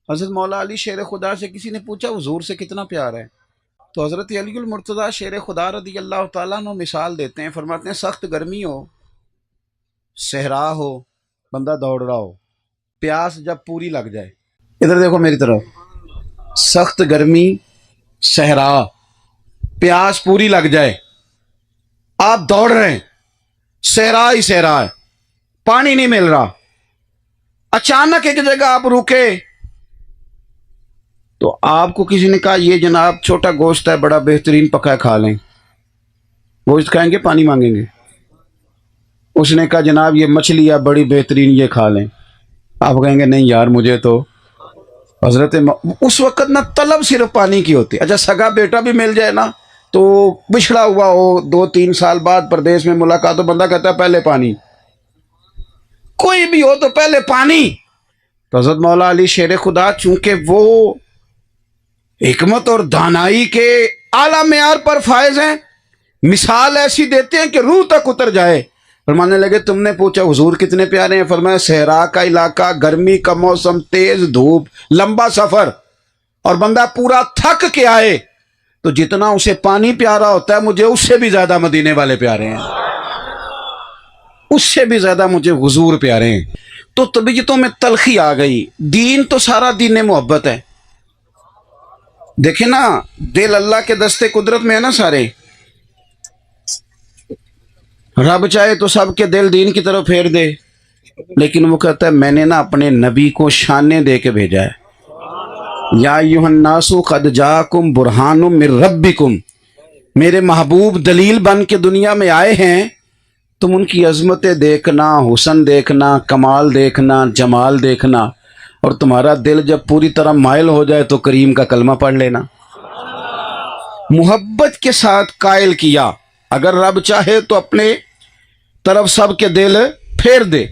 حضرت مولا علی شیر خدا سے کسی نے پوچھا حضور سے کتنا پیار ہے، تو حضرت علی المرتضیٰ شیر خدا رضی اللہ تعالیٰ عنہ مثال دیتے ہیں، فرماتے ہیں سخت گرمی ہو، صحرا ہو، بندہ دوڑ رہا ہو، پیاس جب پوری لگ جائے، ادھر دیکھو میری طرف، سخت گرمی، صحرا، پیاس پوری لگ جائے، آپ دوڑ رہے ہیں، صحرا ہی صحرا ہے، پانی نہیں مل رہا، اچانک ایک جگہ آپ رکے تو آپ کو کسی نے کہا یہ جناب چھوٹا گوشت ہے بڑا بہترین پکا ہے کھا لیں، گوشت کھائیں گے پانی مانگیں گے؟ اس نے کہا جناب یہ مچھلی ہے بڑی بہترین یہ کھا لیں، آپ کہیں گے نہیں یار مجھے تو اس وقت نہ طلب صرف پانی کی ہوتی، اچھا سگا بیٹا بھی مل جائے نا تو بچھڑا ہوا ہو 2-3 سال بعد پردیس میں ملاقات ہو، بندہ کہتا ہے پہلے پانی، کوئی بھی ہو تو پہلے پانی۔ تو حضرت مولا علی شیر خدا چونکہ وہ حکمت اور دانائی کے اعلیٰ معیار پر فائز ہیں، مثال ایسی دیتے ہیں کہ روح تک اتر جائے۔ فرمانے لگے تم نے پوچھا حضور کتنے پیارے ہیں، فرمایا صحرا کا علاقہ، گرمی کا موسم، تیز دھوپ، لمبا سفر، اور بندہ پورا تھک کے آئے تو جتنا اسے پانی پیارا ہوتا ہے مجھے اس سے بھی زیادہ مدینے والے پیارے ہیں، اس سے بھی زیادہ مجھے حضور پیارے ہیں۔ تو طبیعتوں میں تلخی آ گئی، دین تو سارا دین محبت ہے، دیکھیں نا دل اللہ کے دستے قدرت میں ہے نا سارے، رب چاہے تو سب کے دل دین کی طرف پھیر دے، لیکن وہ کہتا ہے میں نے نا اپنے نبی کو شانے دے کے بھیجا ہے، یا ایھا الناس قد جاءکم برہان من ربکم، میرے محبوب دلیل بن کے دنیا میں آئے ہیں، تم ان کی عظمتیں دیکھنا، حسن دیکھنا، کمال دیکھنا، جمال دیکھنا، اور تمہارا دل جب پوری طرح مائل ہو جائے تو کریم کا کلمہ پڑھ لینا۔ محبت کے ساتھ قائل کیا، اگر رب چاہے تو اپنے طرف سب کے دل پھیر دے،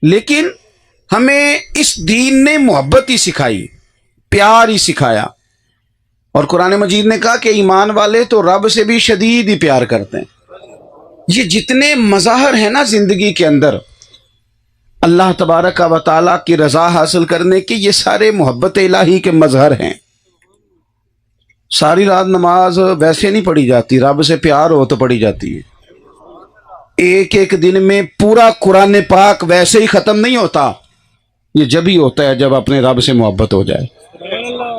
لیکن ہمیں اس دین نے محبت ہی سکھائی، پیار ہی سکھایا، اور قرآن مجید نے کہا کہ ایمان والے تو رب سے بھی شدید ہی پیار کرتے ہیں۔ یہ جتنے مظاہر ہیں نا زندگی کے اندر اللہ تبارک و تعالیٰ کی رضا حاصل کرنے کے، یہ سارے محبت الہی کے مظہر ہیں۔ ساری رات نماز ویسے نہیں پڑھی جاتی، رب سے پیار ہو تو پڑھی جاتی ہے۔ ایک ایک دن میں پورا قرآن پاک ویسے ہی ختم نہیں ہوتا، یہ جب ہی ہوتا ہے جب اپنے رب سے محبت ہو جائے۔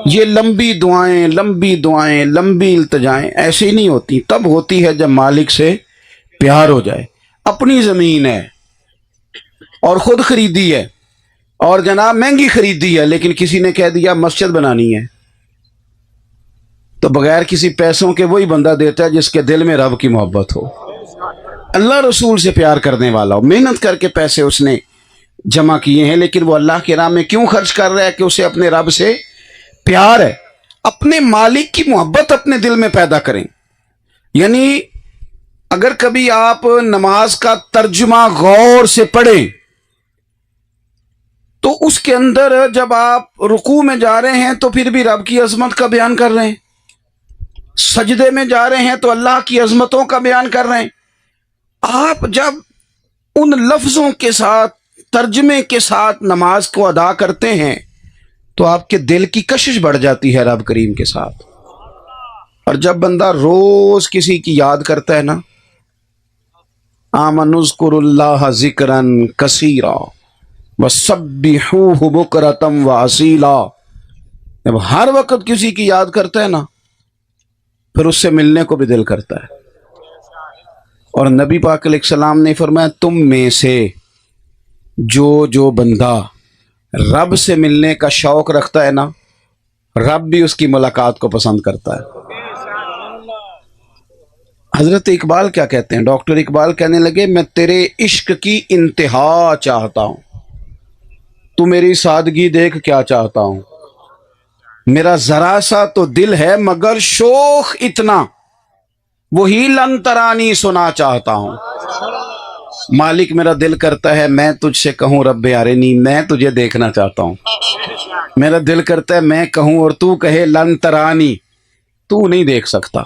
یہ لمبی دعائیں، لمبی دعائیں، لمبی التجائیں ایسی نہیں ہوتی، تب ہوتی ہے جب مالک سے پیار ہو جائے۔ اپنی زمین ہے اور خود خریدی ہے، اور جناب مہنگی خریدی ہے، لیکن کسی نے کہہ دیا مسجد بنانی ہے تو بغیر کسی پیسوں کے وہی بندہ دیتا ہے جس کے دل میں رب کی محبت ہو، اللہ رسول سے پیار کرنے والا ہو، محنت کر کے پیسے اس نے جمع کیے ہیں، لیکن وہ اللہ کے راہ میں کیوں خرچ کر رہا ہے کہ اسے اپنے رب سے پیار ہے۔ اپنے مالک کی محبت اپنے دل میں پیدا کریں۔ یعنی اگر کبھی آپ نماز کا ترجمہ غور سے پڑھیں تو اس کے اندر جب آپ رکوع میں جا رہے ہیں تو پھر بھی رب کی عظمت کا بیان کر رہے ہیں، سجدے میں جا رہے ہیں تو اللہ کی عظمتوں کا بیان کر رہے ہیں۔ آپ جب ان لفظوں کے ساتھ، ترجمے کے ساتھ نماز کو ادا کرتے ہیں تو آپ کے دل کی کشش بڑھ جاتی ہے رب کریم کے ساتھ۔ اور جب بندہ روز کسی کی یاد کرتا ہے نا، آمن اذکر اللہ ذکرا کثیرا وسبحوہ بکرۃ واصیلا، جب ہر وقت کسی کی یاد کرتا ہے نا پھر اس سے ملنے کو بھی دل کرتا ہے۔ اور نبی پاک علیہ السلام نے فرمایا تم میں سے جو بندہ رب سے ملنے کا شوق رکھتا ہے نا، رب بھی اس کی ملاقات کو پسند کرتا ہے۔ حضرت اقبال کیا کہتے ہیں، ڈاکٹر اقبال کہنے لگے میں تیرے عشق کی انتہا چاہتا ہوں، تو میری سادگی دیکھ کیا چاہتا ہوں، میرا ذرا سا تو دل ہے مگر شوق اتنا، وہی لن ترانی سنا چاہتا ہوں۔ مالک میرا دل کرتا ہے میں تجھ سے کہوں رب ارنی، میں تجھے دیکھنا چاہتا ہوں، میرا دل کرتا ہے میں کہوں اور تو کہے لن ترانی، تو نہیں دیکھ سکتا۔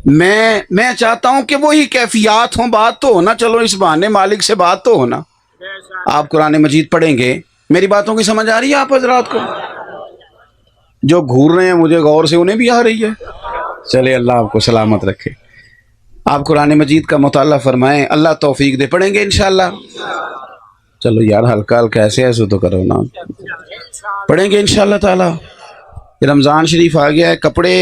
میں چاہتا ہوں کہ وہی کیفیات ہوں، بات تو ہونا، چلو اس بہانے مالک سے بات تو ہونا۔ آپ قرآن مجید پڑھیں گے، میری باتوں کی سمجھ آ رہی ہے آپ حضرات کو؟ جو گھور رہے ہیں مجھے غور سے انہیں بھی آ رہی ہے. چلے اللہ آپ کو سلامت رکھے. آپ قرآن مجید کا مطالعہ فرمائیں, اللہ توفیق دے. پڑھیں گے انشاءاللہ. چلو یار ہلکا ہلکا ایسے تو کرو نا. پڑھیں گے انشاءاللہ تعالی. رمضان شریف آ گیا ہے. کپڑے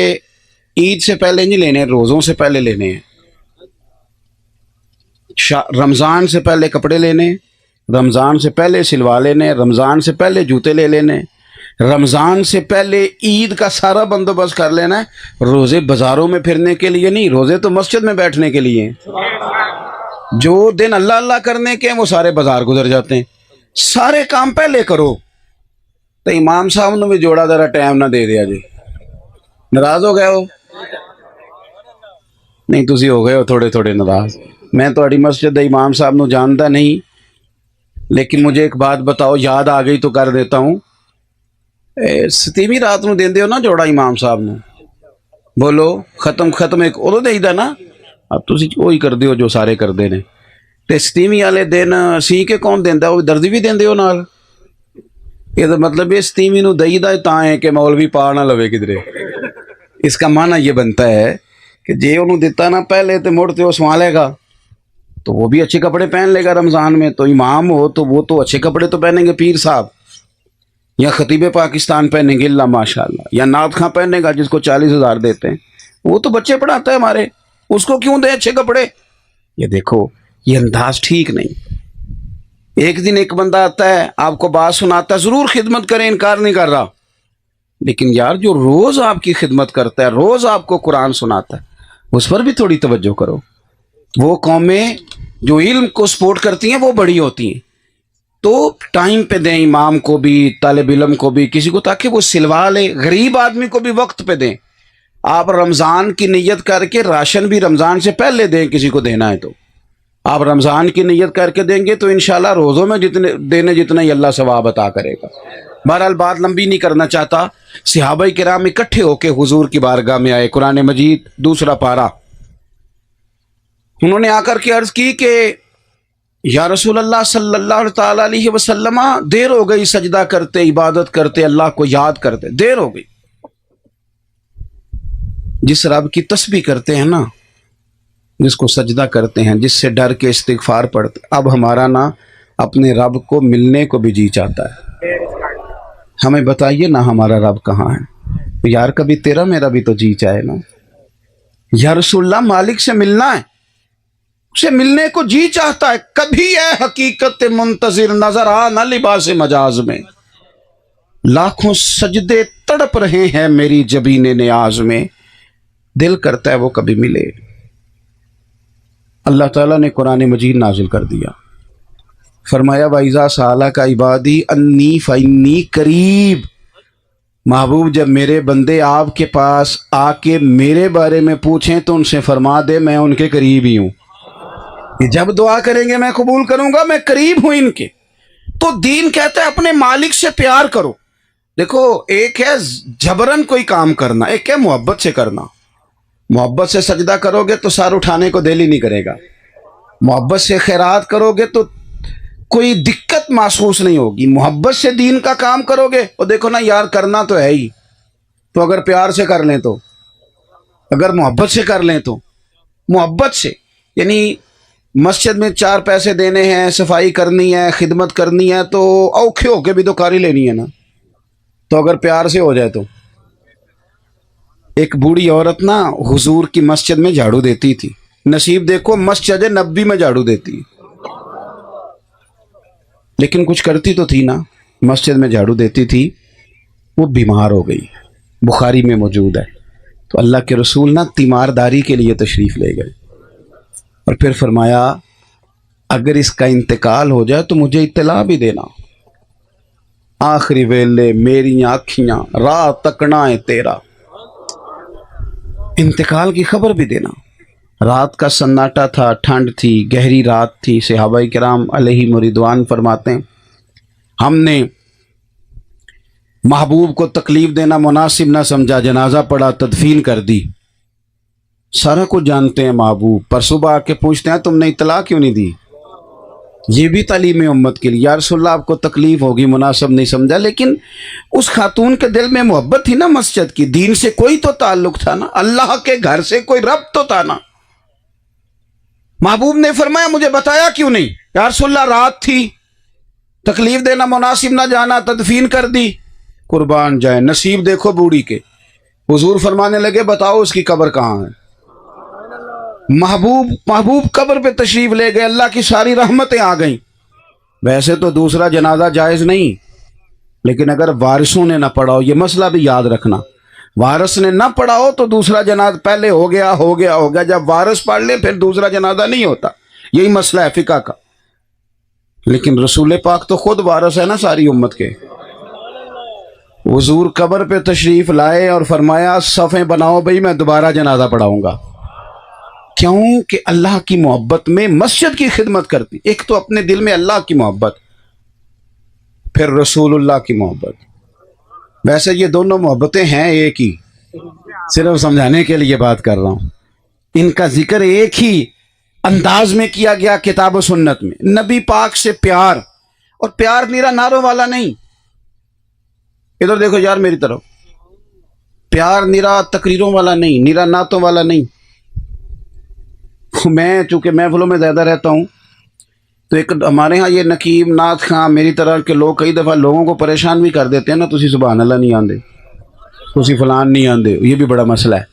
عید سے پہلے نہیں لینے, روزوں سے پہلے لینے ہیں. رمضان سے پہلے کپڑے لینے, رمضان سے پہلے سلوا لینے, رمضان سے پہلے جوتے لے لینے, رمضان سے پہلے عید کا سارا بندوبست کر لینا ہے. روزے بازاروں میں پھرنے کے لیے نہیں, روزے تو مسجد میں بیٹھنے کے لیے. جو دن اللہ اللہ کرنے کے ہیں وہ سارے بازار گزر جاتے ہیں. سارے کام پہلے کرو. تو امام صاحب نے بھی جوڑا ذرا ٹائم نہ دے دیا جی. ناراض ہو گئے ہو؟ نہیں تسی ہو گئے ہو تھوڑے تھوڑے ناراض. میں تھوڑی مسجد دے امام صاحب نو جانتا نہیں, لیکن مجھے ایک بات بتاؤ, یاد آ گئی تو کر دیتا ہوں. ستیویں رات نو دیندے ہو نا جوڑا امام صاحب نو؟ بولو ختم ایک ادو دے دا نا. اب تسی وہی کر دیو جو سارے کر دے نے. تے ستیویں والے دن سی کے کون دیندا, وہ دردی بھی دیندے ہو نال؟ یہ مطلب یہ ستیویں نو دئی دا تاں ہے کہ مولوی پا نہ لوے کدھرے. اس کا معنی یہ بنتا ہے کہ جے انہوں دیتا نا پہلے تو مڑ تے وہ سنبھالے گا تو وہ بھی اچھے کپڑے پہن لے گا رمضان میں. تو امام ہو تو وہ تو اچھے کپڑے تو پہنیں گے, پیر صاحب یا خطیب پاکستان پہنیں گے اللہ ماشاء اللہ, یا نعت خاں پہنے گا جس کو 40,000 دیتے ہیں, وہ تو بچے پڑھاتا ہے ہمارے, اس کو کیوں دے اچھے کپڑے. یہ دیکھو یہ انداز ٹھیک نہیں. ایک دن ایک بندہ آتا ہے آپ کو بات سناتا ہے, ضرور خدمت کریں, انکار نہیں کر رہا, لیکن یار جو روز آپ کی خدمت کرتا ہے, روز آپ کو قرآن سناتا ہے, اس پر بھی تھوڑی توجہ کرو. وہ قومیں جو علم کو سپورٹ کرتی ہیں وہ بڑی ہوتی ہیں, تو ٹائم پہ دیں امام کو بھی, طالب علم کو بھی, کسی کو, تاکہ وہ سلوا لے. غریب آدمی کو بھی وقت پہ دیں. آپ رمضان کی نیت کر کے راشن بھی رمضان سے پہلے دیں, کسی کو دینا ہے تو آپ رمضان کی نیت کر کے دیں گے تو انشاءاللہ روزوں میں جتنے دینے جتنا ہی اللہ ثواب عطا کرے گا. بہرحال بات لمبی نہیں کرنا چاہتا. صحابہ کرام اکٹھے ہو کے حضور کی بارگاہ میں آئے. قرآن مجید 2 پارہ, انہوں نے آ کر کے عرض کی کہ یا رسول اللہ صلی اللہ تعالی علیہ وسلم, دیر ہو گئی سجدہ کرتے, عبادت کرتے, اللہ کو یاد کرتے, دیر ہو گئی. جس رب کی تسبیح کرتے ہیں نا, جس کو سجدہ کرتے ہیں, جس سے ڈر کے استغفار پڑھتے, اب ہمارا نا اپنے رب کو ملنے کو بھی جی چاہتا ہے. ہمیں بتائیے نا ہمارا رب کہاں ہے یار, کبھی تیرا میرا بھی تو جی چاہے نا. یا رسول اللہ مالک سے ملنا ہے, سے ملنے کو جی چاہتا ہے. کبھی اے حقیقت منتظر نظر آ نہ لباس مجاز میں, لاکھوں سجدے تڑپ رہے ہیں میری جبین نیاز میں, دل کرتا ہے وہ کبھی ملے. اللہ تعالیٰ نے قرآن مجید نازل کر دیا, فرمایا وَإِذَا سَأَلَكَ عِبَادِي أَنِّي فَإِنِّي قریب. محبوب جب میرے بندے آپ کے پاس آ کے میرے بارے میں پوچھیں تو ان سے فرما دے میں ان کے قریب ہی ہوں. جب دعا کریں گے میں قبول کروں گا, میں قریب ہوں ان کے. تو دین کہتا ہے اپنے مالک سے پیار کرو. دیکھو ایک ہے جبرن کوئی کام کرنا, ایک ہے محبت سے کرنا. محبت سے سجدہ کرو گے تو سر اٹھانے کو دل ہی نہیں کرے گا. محبت سے خیرات کرو گے تو کوئی دقت محسوس نہیں ہوگی. محبت سے دین کا کام کرو گے, اور دیکھو نا یار کرنا تو ہے ہی, تو اگر پیار سے کر لیں تو, اگر محبت سے کر لیں تو, محبت سے یعنی مسجد میں 4 پیسے دینے ہیں, صفائی کرنی ہے, خدمت کرنی ہے, تو اوکھے ہو کے بھی تو کاری لینی ہے نا. تو اگر پیار سے ہو جائے تو. ایک بوڑھی عورت نا حضور کی مسجد میں جھاڑو دیتی تھی. نصیب دیکھو مسجد نبی میں جھاڑو دیتی, لیکن کچھ کرتی تو تھی نا, مسجد میں جھاڑو دیتی تھی. وہ بیمار ہو گئی, بخاری میں موجود ہے. تو اللہ کے رسول نا تیمارداری کے لیے تشریف لے گئے, اور پھر فرمایا اگر اس کا انتقال ہو جائے تو مجھے اطلاع بھی دینا. آخری ویلے میری آنکھیاں راہ تکنا ہے تیرا, انتقال کی خبر بھی دینا. رات کا سناٹا تھا, ٹھنڈ تھی, گہری رات تھی. صحابہ کرام علیہ رضوان فرماتے ہیں ہم نے محبوب کو تکلیف دینا مناسب نہ سمجھا, جنازہ پڑا, تدفین کر دی. سارا کچھ جانتے ہیں محبوب, پر صبح آ کے پوچھتے ہیں تم نے اطلاع کیوں نہیں دی. یہ بھی تعلیم امت کے لیے. یا رسول اللہ آپ کو تکلیف ہوگی، مناسب نہیں سمجھا، لیکن اس خاتون کے دل میں محبت تھی نا مسجد کی، دین سے کوئی تو تعلق تھا نا، اللہ کے گھر سے کوئی ربط تو تھا نا. محبوب نے فرمایا مجھے بتایا کیوں نہیں؟ یا رسول اللہ رات تھی، تکلیف دینا مناسب نہ جانا، تدفین کر دی. قربان جائے، نصیب دیکھو بوڑھی کے. حضور فرمانے لگے بتاؤ اس کی قبر کہاں ہے. محبوب قبر پہ تشریف لے گئے، اللہ کی ساری رحمتیں آ گئیں. ویسے تو دوسرا جنازہ جائز نہیں، لیکن اگر وارثوں نے نہ پڑھا ہو، یہ مسئلہ بھی یاد رکھنا، وارث نے نہ پڑھا ہو تو دوسرا جنازہ پہلے ہو گیا، جب وارث پڑھ لے پھر دوسرا جنازہ نہیں ہوتا. یہی مسئلہ ہے فقہ کا. لیکن رسول پاک تو خود وارث ہے نا ساری امت کے. حضور قبر پہ تشریف لائے اور فرمایا صفیں بناؤ بھائی، میں دوبارہ جنازہ پڑھاؤں گا. کیوں کہ اللہ کی محبت میں مسجد کی خدمت کرتی. ایک تو اپنے دل میں اللہ کی محبت، پھر رسول اللہ کی محبت. ویسے یہ دونوں محبتیں ہیں ایک ہی، صرف سمجھانے کے لیے بات کر رہا ہوں. ان کا ذکر ایک ہی انداز میں کیا گیا کتاب و سنت میں. نبی پاک سے پیار، اور پیار میرا نعروں والا نہیں. ادھر دیکھو یار میری طرف. پیار نیرا تقریروں والا نہیں، نیرا نعتوں والا نہیں. میں چونکہ محفلوں میں زیادہ رہتا ہوں تو ایک ہمارے ہاں یہ نقیب نعت خاں میری طرح کے لوگ کئی دفعہ لوگوں کو پریشان بھی کر دیتے ہیں نا، تسی سبحان اللہ نہیں آندے، تسی فلان نہیں آندے. یہ بھی بڑا مسئلہ ہے.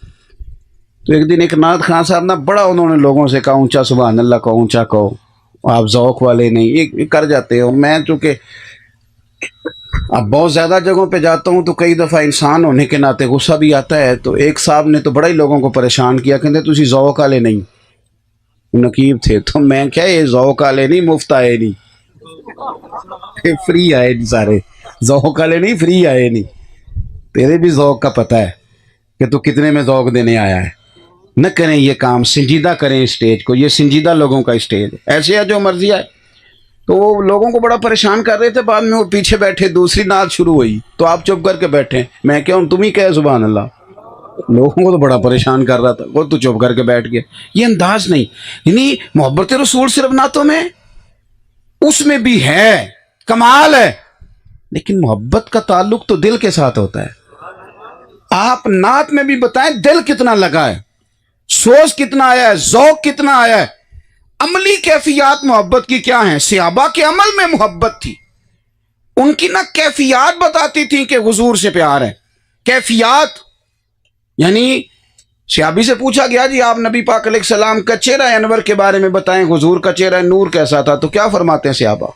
تو ایک دن ایک نعت خاں صاحب نا بڑا انہوں نے لوگوں سے کہا اونچا سبحان اللہ کہو، اونچا کہو، آپ ذوق والے نہیں، یہ کر جاتے ہیں. اور میں چونکہ اب بہت زیادہ جگہوں پہ جاتا ہوں تو کئی دفعہ انسان ہونے کے ناطے غصہ بھی آتا ہے. تو ایک صاحب نے تو بڑا ہی لوگوں کو پریشان کیا، کہتے تسی ذوق والے نہیں. نقیب تھے. تو میں کیا یہ ذوق والے نہیں، مفت آئے نہیں، فری آئے نہیں. سارے ذوق والے نہیں، فری آئے نہیں. تیرے بھی ذوق کا پتہ ہے کہ تو کتنے میں ذوق دینے آیا ہے. نہ کریں یہ کام، سنجیدہ کریں اسٹیج کو. یہ سنجیدہ لوگوں کا اسٹیج ہے. ایسے ہے جو مرضی ہے. تو وہ لوگوں کو بڑا پریشان کر رہے تھے. بعد میں وہ پیچھے بیٹھے، دوسری نعت شروع ہوئی تو آپ چپ کر کے بیٹھے. میں کیا ہوں، تم ہی کہے سبحان اللہ. لوگوں کو تو بڑا پریشان کر رہا تھا، وہ تو چپ کر کے بیٹھ گیا. یہ انداز نہیں. یعنی محبت رسول صرف نعتوں میں، اس میں بھی ہے، کمال ہے، لیکن محبت کا تعلق تو دل کے ساتھ ہوتا ہے. آپ نعت میں بھی بتائیں دل کتنا لگا ہے، سوز کتنا آیا ہے، ذوق کتنا آیا ہے. عملی کیفیات محبت کی کیا ہیں؟ صحابہ کے عمل میں محبت تھی. ان کی نہ کیفیات بتاتی تھی کہ حضور سے پیار ہے. کیفیات یعنی صحابی سے پوچھا گیا جی آپ نبی پاک علیہ السلام کا چہرہ انور کے بارے میں بتائیں، حضور کا چہرہ نور کیسا تھا. تو کیا فرماتے ہیں صحابہ؟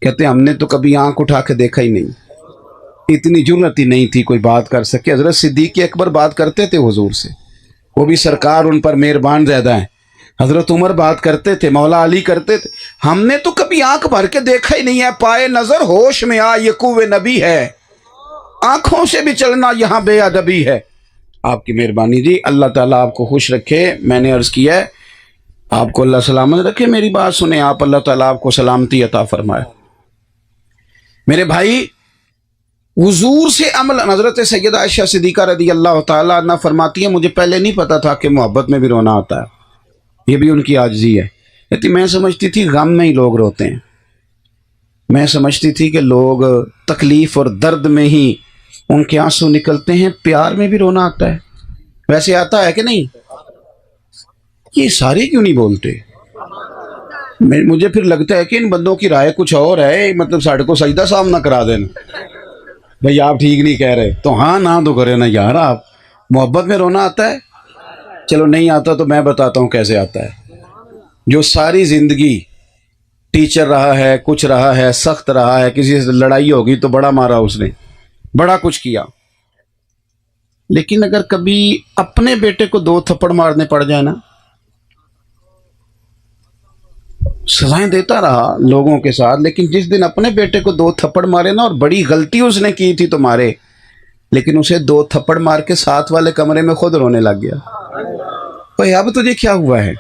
کہتے ہیں ہم نے تو کبھی آنکھ اٹھا کے دیکھا ہی نہیں، اتنی جرأت ہی نہیں تھی کوئی بات کر سکے. حضرت صدیق اکبر بات کرتے تھے حضور سے، وہ بھی سرکار ان پر مہربان زیادہ ہیں. حضرت عمر بات کرتے تھے، مولا علی کرتے تھے. ہم نے تو کبھی آنکھ بھر کے دیکھا ہی نہیں ہے. پائے نظر ہوش میں آ یہ قوے نبی ہے، آنکھوں سے بھی چلنا یہاں بے ادبی ہے. آپ کی مہربانی جی، اللہ تعالیٰ آپ کو خوش رکھے. میں نے عرض کیا ہے آپ کو اللہ سلامت رکھے. میری بات سنیں آپ، اللہ تعالیٰ آپ کو سلامتی عطا فرمائے. میرے بھائی حضور سے عمل. حضرت سیدہ عائشہ صدیقہ رضی اللہ تعالیٰ عنہ فرماتی ہیں مجھے پہلے نہیں پتا تھا کہ محبت میں بھی رونا آتا ہے. یہ بھی ان کی عاجزی ہے. کہتی میں سمجھتی تھی غم میں ہی لوگ روتے ہیں، میں سمجھتی تھی کہ لوگ تکلیف اور درد میں ہی ان کے آنسو نکلتے ہیں، پیار میں بھی رونا آتا ہے. ویسے آتا ہے کہ نہیں؟ یہ سارے کیوں نہیں بولتے؟ مجھے پھر لگتا ہے کہ ان بندوں کی رائے کچھ اور ہے. مطلب ساڑھے کو سجدہ صاحب نہ کرا دینا بھئی آپ ٹھیک نہیں کہہ رہے. تو ہاں نہ تو کرے نا یار. آپ محبت میں رونا آتا ہے؟ چلو نہیں آتا تو میں بتاتا ہوں کیسے آتا ہے. جو ساری زندگی ٹیچر رہا ہے، کچھ رہا ہے، سخت رہا ہے، کسی سے لڑائی ہوگی تو بڑا مارا اس نے، بڑا کچھ کیا، لیکن اگر کبھی اپنے بیٹے کو 2 تھپڑ مارنے پڑ جائے نا، سزائیں دیتا رہا لوگوں کے ساتھ، لیکن جس دن اپنے بیٹے کو 2 تھپڑ مارے نا، اور بڑی غلطی اس نے کی تھی تو مارے، لیکن اسے 2 تھپڑ مار کے ساتھ والے کمرے میں خود رونے لگ گیا. بھائی اب تجھے کیا ہوا ہے،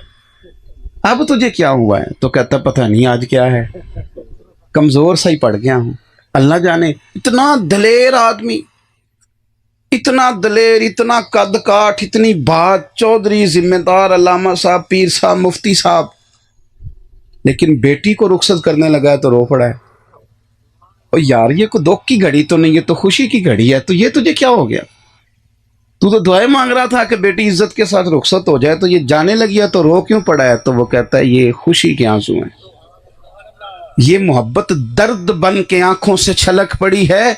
اب تجھے کیا ہوا ہے؟ تو کہتا پتہ نہیں آج کیا ہے، کمزور سا ہی پڑ گیا ہوں. اللہ جانے. اتنا دلیر آدمی، اتنا دلیر، اتنا قد کاٹ، اتنی بات. چودھری ذمہ دار علامہ صاحب، پیر صاحب، مفتی صاحب، لیکن بیٹی کو رخصت کرنے لگا ہے تو رو پڑا ہے. اور یار یہ کوئی دکھ کی گھڑی تو نہیں، یہ تو خوشی کی گھڑی ہے، تو یہ تجھے کیا ہو گیا؟ تو دعائیں مانگ رہا تھا کہ بیٹی عزت کے ساتھ رخصت ہو جائے، تو یہ جانے لگی ہے تو رو کیوں پڑا ہے؟ تو وہ کہتا ہے یہ خوشی کے آنسو ہیں. یہ محبت درد بن کے آنکھوں سے چھلک پڑی ہے.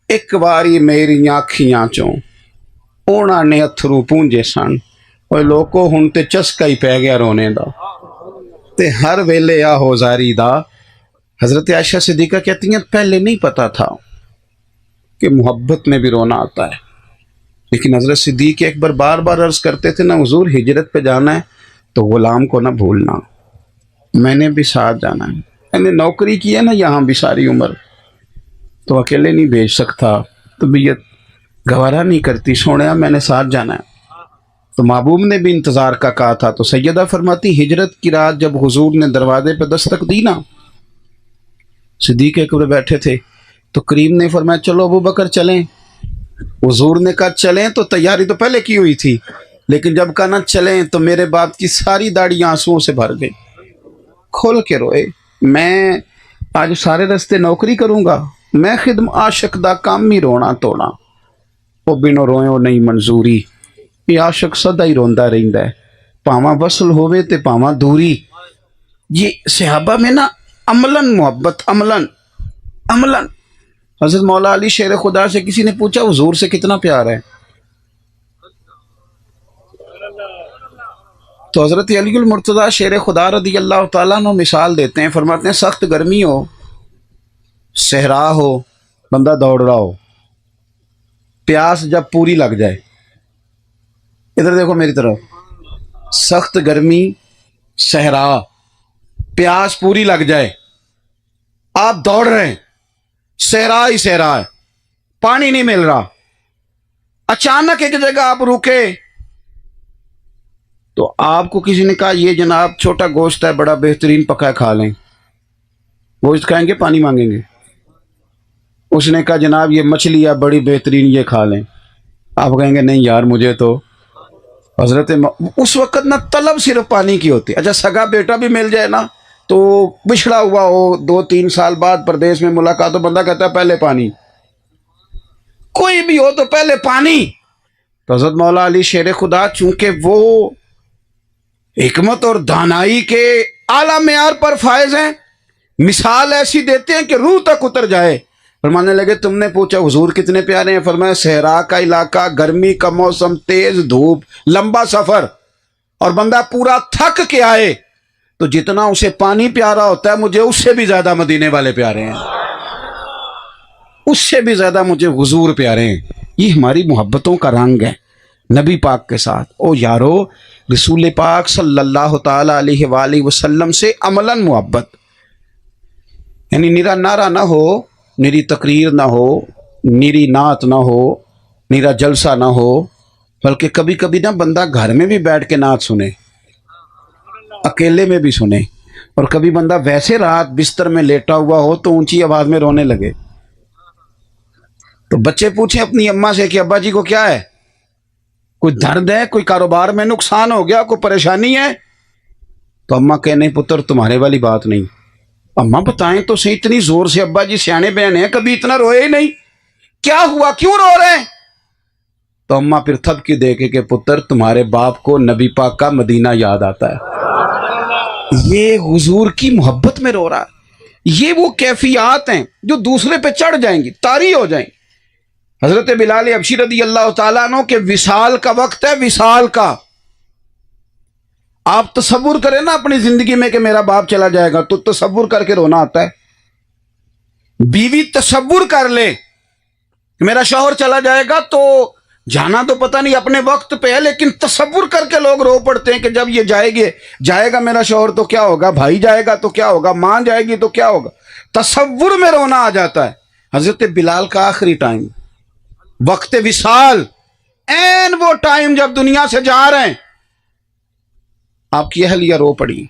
ایک باری میری آنکھیاں چوں اونا نے اتھرو پونجے سن، اور لوکو ہن تے چسکا ہی پہ گیا رونے دا، تے ہر ویلے آ ہو زاری دا. حضرت عائشہ صدیقہ کہتی ہیں پہلے نہیں پتا تھا کہ محبت میں بھی رونا آتا ہے، لیکن حضرت صدیق اکبر بار بار عرض کرتے تھے نا حضور ہجرت پہ جانا ہے تو غلام کو نہ بھولنا، میں نے بھی ساتھ جانا ہے. میں نے نوکری کی ہے نا یہاں بھی ساری عمر، تو اکیلے نہیں بھیج سکتا، طبیعت گوارا نہیں کرتی، سونے میں نے ساتھ جانا ہے. تو محبوب نے بھی انتظار کا کہا تھا. تو سیدہ فرماتی ہجرت کی رات جب حضور نے دروازے پہ دستک دی نا، صدیق اکبر بیٹھے تھے، تو کریم نے فرمایا چلو ابو بکر چلیں. حضور نے کہا چلیں، تو تیاری تو پہلے کی ہوئی تھی، لیکن جب کہا نہ چلیں تو میرے باپ کی ساری داڑھی آنسوؤں سے بھر گئی، کھول کے روئے. میں آج سارے رستے نوکری کروں گا، میں خدم عاشق دا کام ہی رونا توڑا، وہ بینو روئیوں نہیں منظوری، یہ عاشق سدا ہی روندا رہندا ہے، پاواں وصل ہوئے تے پاواں دوری. یہ صحابہ میں نا عملاً محبت، عملاً. حضرت مولا علی شیر خدا سے کسی نے پوچھا حضور سے کتنا پیار ہے، تو حضرت علی المرتضیٰ شیر خدا رضی اللہ تعالیٰ عنہ مثال دیتے ہیں، فرماتے ہیں سخت گرمی ہو، صحرا ہو، بندہ دوڑ رہا ہو، پیاس جب پوری لگ جائے، ادھر دیکھو میری طرف، سخت گرمی، صحرا، پیاس پوری لگ جائے، آپ دوڑ رہے ہیں، صحرا ہی صحرا ہے، پانی نہیں مل رہا، اچانک ایک جگہ آپ رکے تو آپ کو کسی نے کہا یہ جناب چھوٹا گوشت ہے بڑا بہترین پکا ہے کھا لیں، گوشت کھائیں گے پانی مانگیں گے؟ اس نے کہا جناب یہ مچھلی ہے بڑی بہترین یہ کھا لیں، آپ کہیں گے نہیں یار مجھے تو اس وقت نہ طلب صرف پانی کی ہوتی. اچھا سگا بیٹا بھی مل جائے نا تو بچھڑا ہوا ہو 2-3 سال بعد پردیس میں ملاقات تو بندہ کہتا ہے پہلے پانی، کوئی بھی ہو تو پہلے پانی. تو حضرت مولا علی شیر خدا چونکہ وہ حکمت اور دانائی کے اعلیٰ معیار پر فائز ہیں، مثال ایسی دیتے ہیں کہ روح تک اتر جائے. فرمانے لگے تم نے پوچھا حضور کتنے پیارے ہیں، فرمایا صحرا کا علاقہ، گرمی کا موسم، تیز دھوپ، لمبا سفر، اور بندہ پورا تھک کے آئے تو جتنا اسے پانی پیارا ہوتا ہے مجھے اس سے بھی زیادہ مدینے والے پیارے ہیں، اس سے بھی زیادہ مجھے حضور پیارے ہیں. یہ ہماری محبتوں کا رنگ ہے نبی پاک کے ساتھ. او یارو رسول پاک صلی اللہ تعالی علیہ وآلہ وسلم سے عملاً محبت، یعنی نیرا نعرہ نہ ہو، نیری تقریر نہ ہو، نیری نعت نہ ہو، نیرا جلسہ نہ ہو، بلکہ کبھی کبھی نا بندہ گھر میں بھی بیٹھ کے نعت سنے، اکیلے میں بھی سنے، اور کبھی بندہ ویسے رات بستر میں لیٹا ہوا ہو تو اونچی آواز میں رونے لگے. تو بچے پوچھیں اپنی اماں سے کہ ابا جی کو کیا ہے، کوئی درد ہے، کوئی کاروبار میں نقصان ہو گیا، کوئی پریشانی ہے؟ تو اماں کہنے پتر تمہارے والی بات نہیں. اماں بتائیں تو صحیح اتنی زور سے، ابا جی سیانے بہن ہیں کبھی اتنا روئے ہی نہیں، کیا ہوا کیوں رو رہے ہیں؟ تو اماں پھر تھپکی دے کہ پتر تمہارے باپ کو نبی پاک کا مدینہ یاد آتا ہے، یہ حضور کی محبت میں رو رہا ہے. یہ وہ کیفیات ہیں جو دوسرے پہ چڑھ جائیں گی، طاری ہو جائیں گی. حضرت بلال حبشی رضی اللہ تعالیٰ عنہ کے وصال کا وقت ہے، وصال کا. آپ تصور کریں نا اپنی زندگی میں کہ میرا باپ چلا جائے گا تو تصور کر کے رونا آتا ہے. بیوی تصور کر لے کہ میرا شوہر چلا جائے گا تو جانا تو پتہ نہیں اپنے وقت پہ ہے، لیکن تصور کر کے لوگ رو پڑتے ہیں کہ جب یہ جائے گا میرا شوہر تو کیا ہوگا، بھائی جائے گا تو کیا ہوگا، ماں جائے گی تو کیا ہوگا. تصور میں رونا آ جاتا ہے. حضرت بلال کا آخری ٹائم، وقت وصال، این وہ ٹائم جب دنیا سے جا رہے ہیں، آپ کی اہلیہ رو پڑی،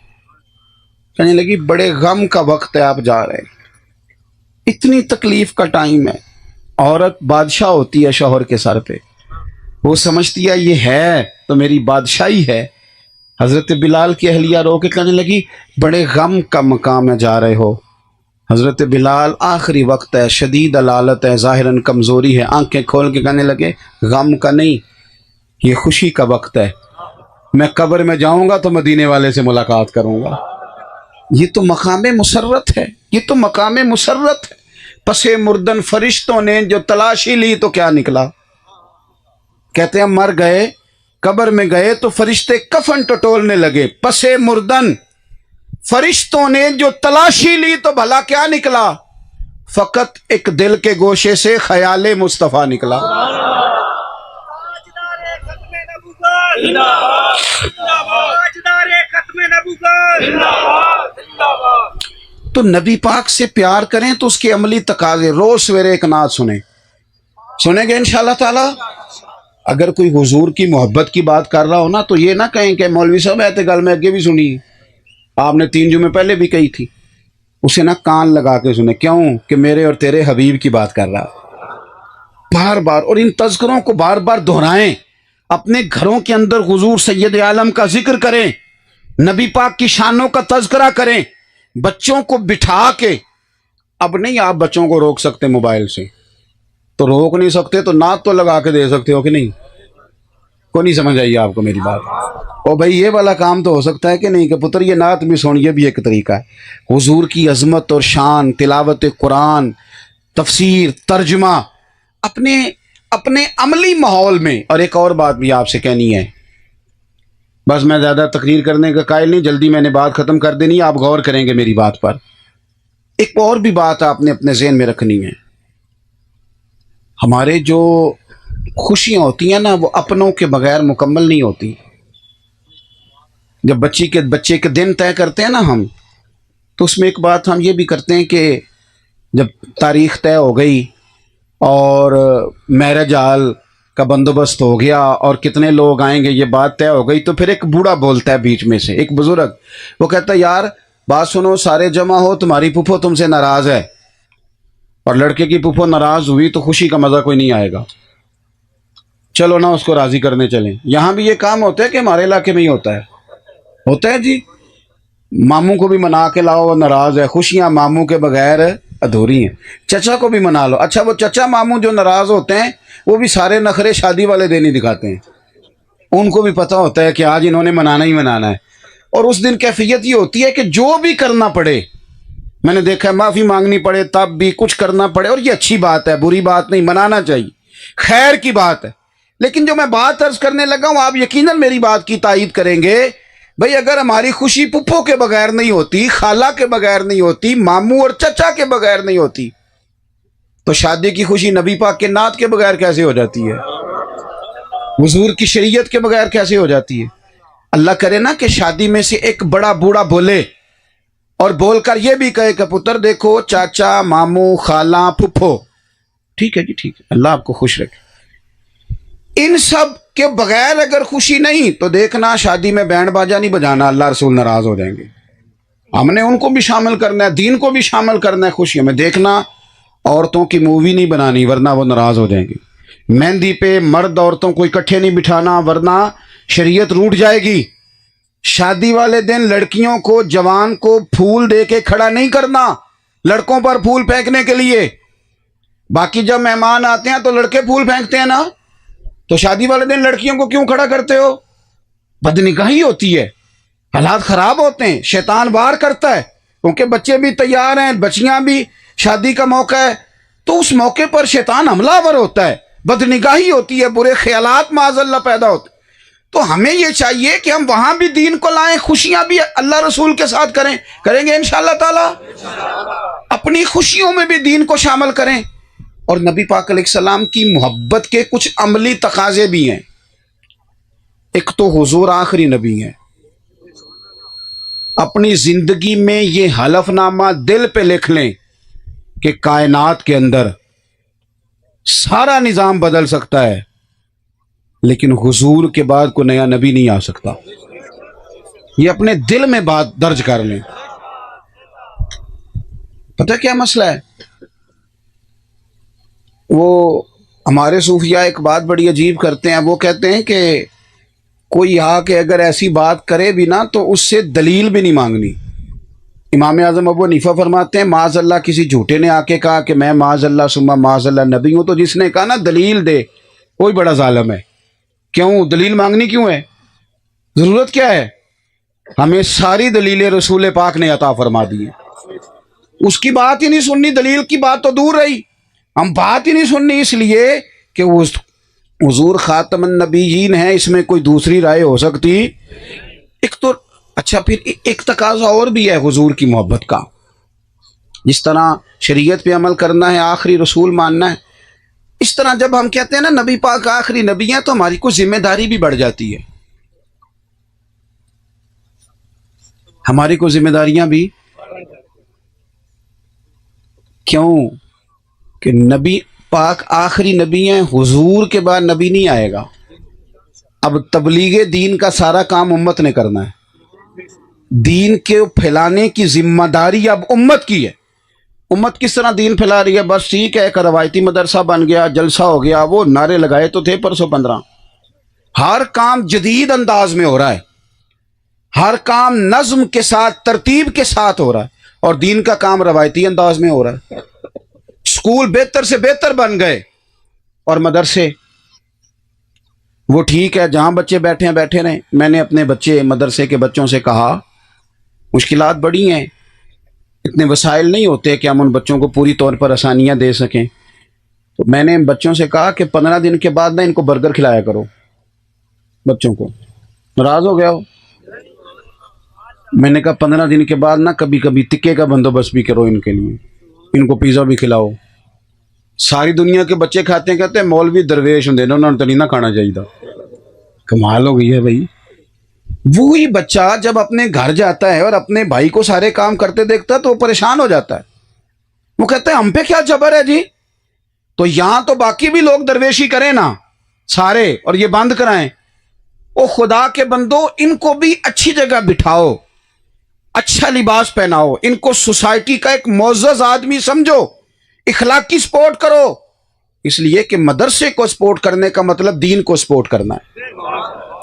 کہنے لگی بڑے غم کا وقت ہے، آپ جا رہے ہیں، اتنی تکلیف کا ٹائم ہے. عورت بادشاہ ہوتی ہے شوہر کے سر پہ، وہ سمجھتی ہے یہ ہے تو میری بادشاہی ہے، حضرت بلال کی اہلیہ رو کے کہنے لگی بڑے غم کا مقام میں جا رہے ہو۔ حضرت بلال آخری وقت ہے، شدید علالت ہے، ظاہراً کمزوری ہے، آنکھیں کھول کے کہنے لگے غم کا نہیں، یہ خوشی کا وقت ہے، میں قبر میں جاؤں گا تو مدینے والے سے ملاقات کروں گا۔ یہ تو مقام مسرت ہے، یہ تو مقام مسرت ہے۔ پس مردن فرشتوں نے جو تلاشی لی تو کیا نکلا؟ کہتے ہیں مر گئے، قبر میں گئے تو فرشتے کفن ٹٹولنے لگے، پس مردن فرشتوں نے جو تلاشی لی تو بھلا کیا نکلا؟ فقط ایک دل کے گوشے سے خیال مصطفیٰ نکلا۔ تو نبی پاک سے پیار کریں تو اس کے عملی تقاضے، روز سویرے ایک نعت سنیں گے انشاءاللہ تعالی۔ اگر کوئی حضور کی محبت کی بات کر رہا ہو نا تو یہ نہ کہیں کہ مولوی صاحب ایتے گل میں اگے بھی سنی، آپ نے 3 جمعے پہلے بھی کہی تھی، اسے نہ کان لگا کے سنیں، کیوں کہ میرے اور تیرے حبیب کی بات کر رہا، بار بار، اور ان تذکروں کو بار بار دہرائیں، اپنے گھروں کے اندر حضور سید عالم کا ذکر کریں، نبی پاک کی شانوں کا تذکرہ کریں، بچوں کو بٹھا کے۔ اب نہیں آپ بچوں کو روک سکتے موبائل سے، تو روک نہیں سکتے تو نعت تو لگا کے دے سکتے ہو کہ نہیں؟ کو نہیں سمجھ آئی آپ کو میری بات؟ او بھائی یہ والا کام تو ہو سکتا ہے کہ نہیں کہ پتر یہ نعت بھی سن، یہ بھی ایک طریقہ ہے۔ حضور کی عظمت اور شان، تلاوت قرآن، تفسیر، ترجمہ اپنے عملی ماحول میں۔ اور ایک اور بات بھی آپ سے کہنی ہے، بس میں زیادہ تقریر کرنے کا قائل نہیں، جلدی میں نے بات ختم کر دینی، آپ غور کریں گے میری بات پر۔ ایک اور بھی بات آپ نے اپنے ذہن میں رکھنی ہے، ہمارے جو خوشیاں ہوتی ہیں نا وہ اپنوں کے بغیر مکمل نہیں ہوتی۔ جب بچے کے دن طے کرتے ہیں نا ہم، تو اس میں ایک بات ہم یہ بھی کرتے ہیں کہ جب تاریخ طے ہو گئی اور میرج ہال کا بندوبست ہو گیا اور کتنے لوگ آئیں گے یہ بات طے ہو گئی، تو پھر ایک بوڑھا بولتا ہے بیچ میں سے، ایک بزرگ، وہ کہتا ہے یار بات سنو، سارے جمع ہو، تمہاری پھپھو تم سے ناراض ہے، اور لڑکے کی پھپھو ناراض ہوئی تو خوشی کا مزہ کوئی نہیں آئے گا، چلو نا اس کو راضی کرنے چلیں۔ یہاں بھی یہ کام ہوتا ہے کہ ہمارے علاقے میں ہی ہوتا ہے جی، ماموں کو بھی منا کے لاؤ، وہ ناراض ہے، خوشیاں ماموں کے بغیر ادھوری ہیں، چچا کو بھی منا لو۔ اچھا وہ چچا ماموں جو ناراض ہوتے ہیں وہ بھی سارے نخرے شادی والے دن ہی دکھاتے ہیں، ان کو بھی پتہ ہوتا ہے کہ آج انہوں نے منانا ہی منانا ہے، اور اس دن کیفیت یہ ہوتی ہے کہ جو بھی کرنا پڑے، میں نے دیکھا ہے معافی مانگنی پڑے تب بھی کچھ کرنا پڑے، اور یہ اچھی بات ہے، بری بات نہیں، منانا چاہیے، خیر کی بات ہے۔ لیکن جو میں بات عرض کرنے لگا ہوں آپ یقیناً میری بات کی تائید کریں گے، بھئی اگر ہماری خوشی پھپھو کے بغیر نہیں ہوتی، خالہ کے بغیر نہیں ہوتی، ماموں اور چچا کے بغیر نہیں ہوتی، تو شادی کی خوشی نبی پاک کے نعت کے بغیر کیسے ہو جاتی ہے؟ حضور کی شریعت کے بغیر کیسے ہو جاتی ہے؟ اللہ کرے نا کہ شادی میں سے ایک بڑا بوڑھا بولے اور بول کر یہ بھی کہے کہ پتر دیکھو چاچا، ماموں، خالہ، پھپھو، ٹھیک ہے جی ٹھیک ہے، اللہ آپ کو خوش رکھے، ان سب کے بغیر اگر خوشی نہیں تو دیکھنا شادی میں بینڈ باجا نہیں بجانا، اللہ رسول ناراض ہو جائیں گے۔ ہم نے ان کو بھی شامل کرنا ہے، دین کو بھی شامل کرنا ہے خوشیوں میں۔ دیکھنا عورتوں کی مووی نہیں بنانی ورنہ وہ ناراض ہو جائیں گی۔ مہندی پہ مرد عورتوں کو اکٹھے نہیں بٹھانا ورنہ شریعت روٹ جائے گی۔ شادی والے دن لڑکیوں کو، جوان کو پھول دے کے کھڑا نہیں کرنا لڑکوں پر پھول پھینکنے کے لیے۔ باقی جب مہمان آتے ہیں تو لڑکے پھول پھینکتے ہیں نا، تو شادی والے دن لڑکیوں کو کیوں کھڑا کرتے ہو؟ بدنگاہی ہوتی ہے، حالات خراب ہوتے ہیں، شیطان وار کرتا ہے، کیونکہ بچے بھی تیار ہیں، بچیاں بھی، شادی کا موقع ہے، تو اس موقع پر شیطان حملہ آور ہوتا ہے، بدنگاہی ہوتی ہے، برے خیالات معاذ اللہ پیدا ہوتے ہیں۔ تو ہمیں یہ چاہیے کہ ہم وہاں بھی دین کو لائیں، خوشیاں بھی اللہ رسول کے ساتھ کریں گے انشاءاللہ تعالی، اپنی خوشیوں میں بھی دین کو شامل کریں۔ اور نبی پاک علیہ السلام کی محبت کے کچھ عملی تقاضے بھی ہیں۔ ایک تو حضور آخری نبی ہیں، اپنی زندگی میں یہ حلف نامہ دل پہ لکھ لیں کہ کائنات کے اندر سارا نظام بدل سکتا ہے لیکن حضور کے بعد کوئی نیا نبی نہیں آ سکتا، یہ اپنے دل میں بات درج کر لیں۔ پتہ کیا مسئلہ ہے؟ وہ ہمارے صوفیاء ایک بات بڑی عجیب کرتے ہیں، وہ کہتے ہیں کہ کوئی آ کے اگر ایسی بات کرے بھی نا تو اس سے دلیل بھی نہیں مانگنی. امام اعظم ابو حنیفہ فرماتے ہیں معاذ اللہ کسی جھوٹے نے آ کے کہا کہ میں معاذ اللہ ثم معاذ اللہ نبی ہوں، تو جس نے کہا نا دلیل دے کوئی بڑا ظالم ہے. کیوں دلیل مانگنی کیوں ہے؟ ضرورت کیا ہے؟ ہمیں ساری دلیلیں رسول پاک نے عطا فرما دی ہیں. اس کی بات ہی نہیں سننی، دلیل کی بات تو دور رہی، ہم بات ہی نہیں سننی اس لیے کہ وہ حضور خاتم النبیین ہیں، اس میں کوئی دوسری رائے ہو سکتی ایک تو. اچھا پھر ایک تقاضا اور بھی ہے حضور کی محبت کا. جس طرح شریعت پہ عمل کرنا ہے، آخری رسول ماننا ہے، اس طرح جب ہم کہتے ہیں نا نبی پاک آخری نبی ہیں تو ہماری کوئی ذمہ داری بھی بڑھ جاتی ہے. ہماری کو ذمہ داریاں بھی. کیوں کہ نبی پاک آخری نبی ہیں، حضور کے بعد نبی نہیں آئے گا. اب تبلیغ دین کا سارا کام امت نے کرنا ہے. دین کے پھیلانے کی ذمہ داری اب امت کی ہے. امت کس طرح دین پھیلا رہی ہے؟ بس ٹھیک ہے ایک روایتی مدرسہ بن گیا، جلسہ ہو گیا، وہ نعرے لگائے تو تھے پرسوں 15. ہر کام جدید انداز میں ہو رہا ہے، ہر کام نظم کے ساتھ ترتیب کے ساتھ ہو رہا ہے، اور دین کا کام روایتی انداز میں ہو رہا ہے. اسکول بہتر سے بہتر بن گئے اور مدرسے وہ ٹھیک ہے جہاں بچے بیٹھے ہیں بیٹھے رہیں. میں نے اپنے بچے مدرسے کے بچوں سے کہا مشکلات بڑی ہیں، اتنے وسائل نہیں ہوتے کہ ہم ان بچوں کو پوری طور پر آسانیاں دے سکیں. تو میں نے بچوں سے کہا کہ 15 دن کے بعد نہ ان کو برگر کھلایا کرو. بچوں کو ناراض ہو گیا ہو؟ میں نے کہا 15 دن کے بعد نہ کبھی کبھی تکے کا بندوبست بھی کرو ان کے لیے، ان کو پیزا بھی کھلاؤ. ساری دنیا کے بچے کھاتے ہیں، کہتے ہیں مولوی درویش ہوں انہوں نے تو نہیں نہ کھانا چاہیے. کمال ہو گئی ہے بھائی. وہی بچہ جب اپنے گھر جاتا ہے اور اپنے بھائی کو سارے کام کرتے دیکھتا ہے تو وہ پریشان ہو جاتا ہے. وہ کہتے ہیں ہم پہ کیا جبر ہے جی؟ تو یہاں تو باقی بھی لوگ درویشی کریں نا سارے، اور یہ بند کرائیں. او خدا کے بندو، ان کو بھی اچھی جگہ بٹھاؤ، اچھا لباس پہناؤ، ان کو سوسائٹی کا ایک معزز آدمی سمجھو، اخلاقی سپورٹ کرو. اس لیے کہ مدرسے کو سپورٹ کرنے کا مطلب دین کو سپورٹ کرنا ہے.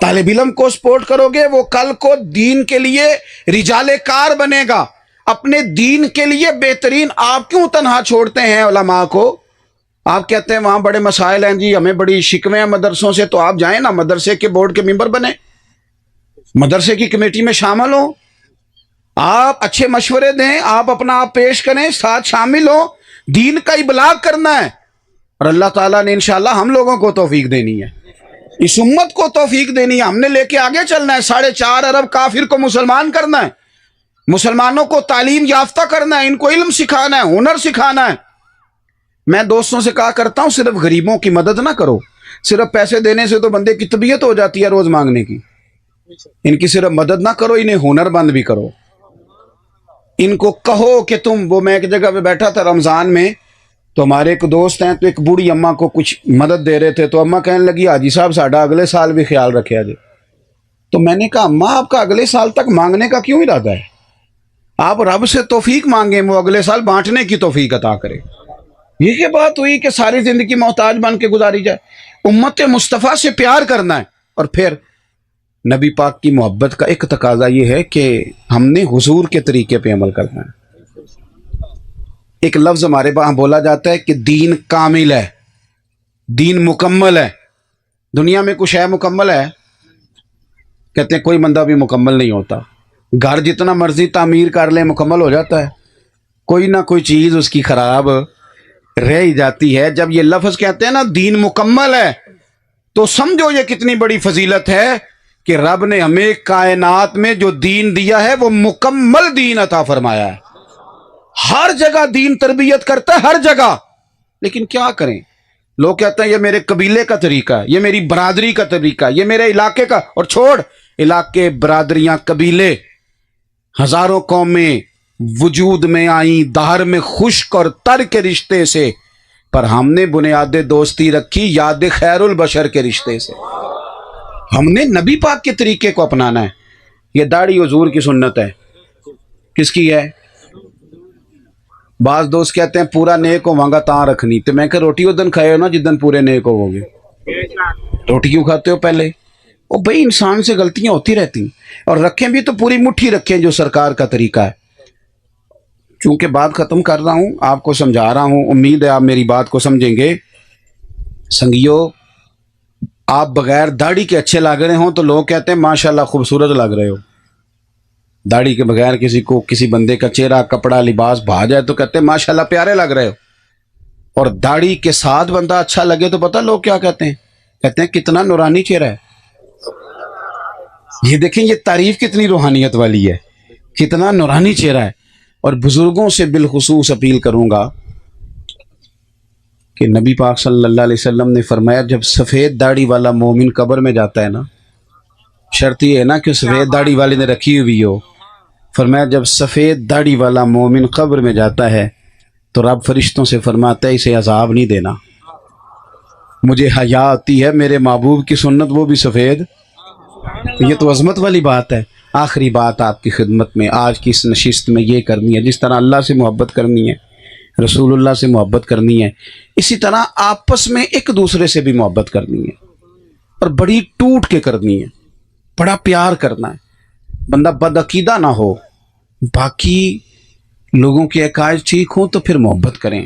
طالب علم کو سپورٹ کرو گے وہ کل کو دین کے لیے رجال کار بنے گا، اپنے دین کے لیے بہترین. آپ کیوں تنہا چھوڑتے ہیں علماء کو؟ آپ کہتے ہیں وہاں بڑے مسائل ہیں جی، ہمیں بڑی شکویں ہیں مدرسوں سے. تو آپ جائیں نا مدرسے کے بورڈ کے ممبر بنے، مدرسے کی کمیٹی میں شامل ہوں، آپ اچھے مشورے دیں، آپ اپنا آپ پیش کریں، ساتھ شامل ہوں. دین کا ابلاغ کرنا ہے، اور اللہ تعالیٰ نے انشاءاللہ ہم لوگوں کو توفیق دینی ہے، اس امت کو توفیق دینی ہے. ہم نے لے کے آگے چلنا ہے. 4.5 ارب کافر کو مسلمان کرنا ہے، مسلمانوں کو تعلیم یافتہ کرنا ہے، ان کو علم سکھانا ہے، ہنر سکھانا ہے. میں دوستوں سے کہا کرتا ہوں صرف غریبوں کی مدد نہ کرو، صرف پیسے دینے سے تو بندے کی طبیعت ہو جاتی ہے روز مانگنے کی. ان کی صرف مدد نہ کرو، انہیں ہنر مند بھی کرو. ان کو کہو کہ تم، وہ میں ایک جگہ پہ بیٹھا تھا رمضان میں، تو ہمارے ایک دوست ہیں تو ایک بوڑھی اماں کو کچھ مدد دے رہے تھے، تو اماں کہنے لگی حاجی صاحب ساڈا اگلے سال بھی خیال رکھے جی. تو میں نے کہا اماں آپ کا اگلے سال تک مانگنے کا کیوں ارادہ ہے؟ آپ رب سے توفیق مانگیں، وہ اگلے سال بانٹنے کی توفیق عطا کرے. یہ کیا بات ہوئی کہ ساری زندگی محتاج بن کے گزاری جائے؟ امت مصطفیٰ سے پیار کرنا ہے. اور پھر نبی پاک کی محبت کا ایک تقاضا یہ ہے کہ ہم نے حضور کے طریقے پہ عمل کرنا ہے. ایک لفظ ہمارے وہاں بولا جاتا ہے کہ دین کامل ہے، دین مکمل ہے. دنیا میں کچھ ہے مکمل ہے؟ کہتے ہیں کوئی بندہ بھی مکمل نہیں ہوتا. گھر جتنا مرضی تعمیر کر لیں مکمل ہو جاتا ہے، کوئی نہ کوئی چیز اس کی خراب رہ ہی جاتی ہے. جب یہ لفظ کہتے ہیں نا دین مکمل ہے، تو سمجھو یہ کتنی بڑی فضیلت ہے کہ رب نے ہمیں کائنات میں جو دین دیا ہے وہ مکمل دین عطا فرمایا ہے. ہر جگہ دین تربیت کرتا ہے، ہر جگہ. لیکن کیا کریں، لوگ کہتے ہیں یہ میرے قبیلے کا طریقہ ہے، یہ میری برادری کا طریقہ ہے، یہ میرے علاقے کا. اور چھوڑ علاقے، برادریاں، قبیلے، ہزاروں قومیں وجود میں آئیں دہر میں خشک اور تر کے رشتے سے، پر ہم نے بنیاد دوستی رکھی یاد خیر البشر کے رشتے سے. ہم نے نبی پاک کے طریقے کو اپنانا ہے. یہ داڑھی حضور کی سنت ہے. کس کی ہے؟ بعض دوست کہتے ہیں پورا نیک ہو مانگا تاں رکھنی. تو میں کہ روٹی اس دن کھائے ہو نا جس دن پورے نیک ہو گے. روٹی کیوں کھاتے ہو پہلے؟ اور بھائی انسان سے غلطیاں ہوتی رہتی ہیں، اور رکھیں بھی تو پوری مٹھی رکھیں جو سرکار کا طریقہ ہے۔ چونکہ بات ختم کر رہا ہوں، آپ کو سمجھا رہا ہوں، امید ہے آپ میری بات کو سمجھیں گے۔ سنگیو، آپ بغیر داڑھی کے اچھے لگ رہے ہوں تو لوگ کہتے ہیں ماشاءاللہ خوبصورت لگ رہے ہو۔ داڑھی کے بغیر کسی بندے کا چہرہ، کپڑا، لباس بھا جائے تو کہتے ہیں ماشاءاللہ پیارے لگ رہے ہو، اور داڑھی کے ساتھ بندہ اچھا لگے تو پتہ لوگ کیا کہتے ہیں؟ کہتے ہیں کتنا نورانی چہرہ ہے۔ یہ دیکھیں، یہ تعریف کتنی روحانیت والی ہے، کتنا نورانی چہرہ ہے۔ اور بزرگوں سے بالخصوص اپیل کروں گا کہ نبی پاک صلی اللہ علیہ وسلم نے فرمایا جب سفید داڑھی والا مومن قبر میں جاتا ہے نا، شرط یہ ہے نا کہ سفید داڑھی والے نے رکھی ہوئی ہو، فرمایا جب سفید داڑھی والا مومن قبر میں جاتا ہے تو رب فرشتوں سے فرماتا ہے اسے عذاب نہیں دینا، مجھے حیا آتی ہے میرے محبوب کی سنت وہ بھی سفید۔ یہ تو عظمت والی بات ہے۔ آخری بات آپ کی خدمت میں آج کی اس نشست میں یہ کرنی ہے، جس طرح اللہ سے محبت کرنی ہے، رسول اللہ سے محبت کرنی ہے، اسی طرح آپس میں ایک دوسرے سے بھی محبت کرنی ہے، اور بڑی ٹوٹ کے کرنی ہے، بڑا پیار کرنا ہے، بندہ بدعقیدہ نہ ہو، باقی لوگوں کے عقائد ٹھیک ہوں تو پھر محبت کریں،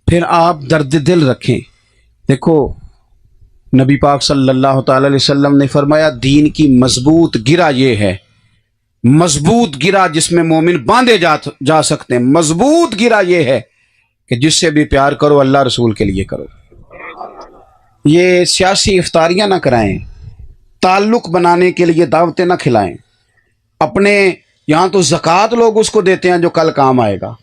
پھر آپ درد دل رکھیں۔ دیکھو نبی پاک صلی اللہ تعالی علیہ وسلم نے فرمایا دین کی مضبوط گرہ یہ ہے، مضبوط گرہ جس میں مومن باندھے جا سکتے ہیں، مضبوط گرہ یہ ہے کہ جس سے بھی پیار کرو اللہ رسول کے لیے کرو۔ یہ سیاسی افطاریاں نہ کرائیں، تعلق بنانے کے لیے دعوتیں نہ کھلائیں۔ اپنے یہاں تو زکوٰۃ لوگ اس کو دیتے ہیں جو کل کام آئے گا،